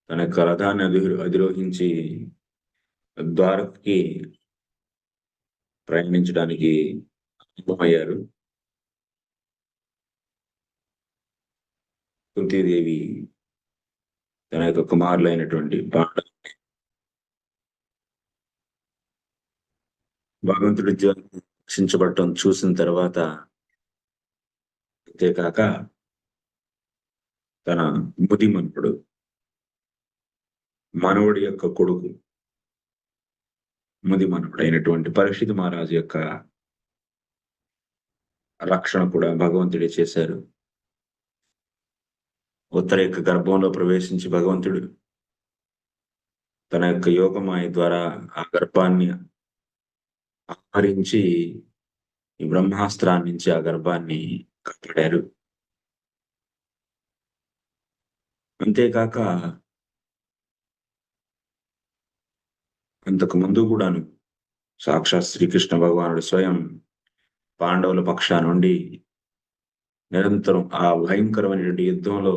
తన యొక్క రథాన్ని అధిరోహించి ద్వారకకి ప్రయాణించడానికి సిద్ధమయ్యారు. కుంతీదేవి తన యొక్క కుమారులైనటువంటి భగవంతుడి రక్షించబడటం చూసిన తర్వాత, అంతేకాక తన ముది మనవడి యొక్క కొడుకు, ముది మనవడైనటువంటి పరీక్షిత్ మహారాజు యొక్క రక్షణ కూడా భగవంతుడే చేశారు. ఉత్తర యొక్క గర్భంలో ప్రవేశించి భగవంతుడు తన యొక్క యోగమాయ ద్వారా ఆ గర్భాన్ని ఆహరించి ఈ బ్రహ్మాస్త్రాన్ని నుంచి ఆ గర్భాన్ని కాపాడారు. అంతేకాక అంతకు ముందు కూడాను సాక్షాత్ శ్రీకృష్ణ భగవానుడు స్వయం పాండవుల పక్షా నుండి నిరంతరం ఆ భయంకరమైనటువంటి యుద్ధంలో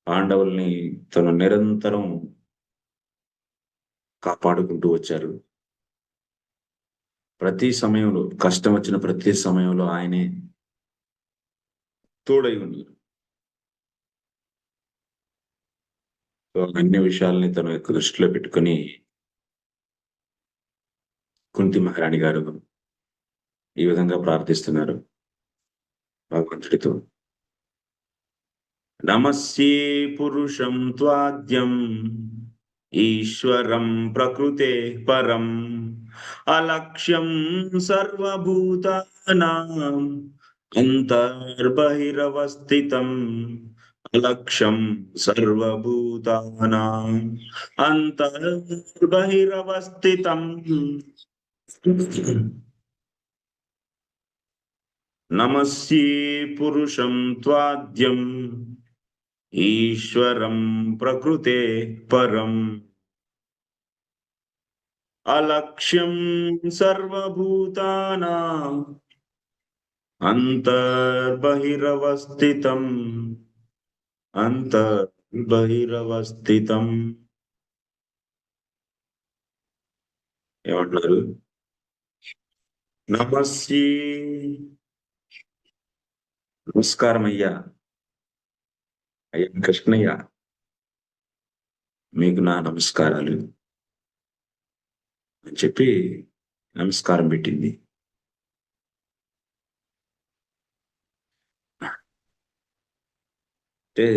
పాండవుల్ని తను నిరంతరం కాపాడుకుంటూ వచ్చారు. ప్రతి సమయంలో, కష్టం వచ్చిన ప్రతి సమయంలో ఆయనే తోడై ఉన్నారు. అన్ని విషయాల్ని తన యొక్క దృష్టిలో పెట్టుకుని కుంతి మహారాణి గారు ఈ విధంగా ప్రార్థిస్తున్నారు భగవంతుడితో. నమస్యే పురుషం త్వాద్యం ఈశ్వరం ప్రకృతే పరం అలక్ష్యం సర్వభూతానాం అంతర్బహిరవస్థితం అలక్ష్యం సర్వభూతానాం అంతర్బహిరవస్థితం నమస్యే పురుషం త్వాద్యం ఈశ్వరం ప్రకృతే పరం అలక్ష్యం సర్వభూతానాం అంతర్బహిరవస్థితం అంతర్బహిరవస్థితం. ఏమంటున్నారు? నమస్యే, నమస్కారం అయ్యా, అయ్యా కృష్ణయ్య, మీకు నా నమస్కారాలు అని చెప్పి నమస్కారం పెట్టింది. అంటే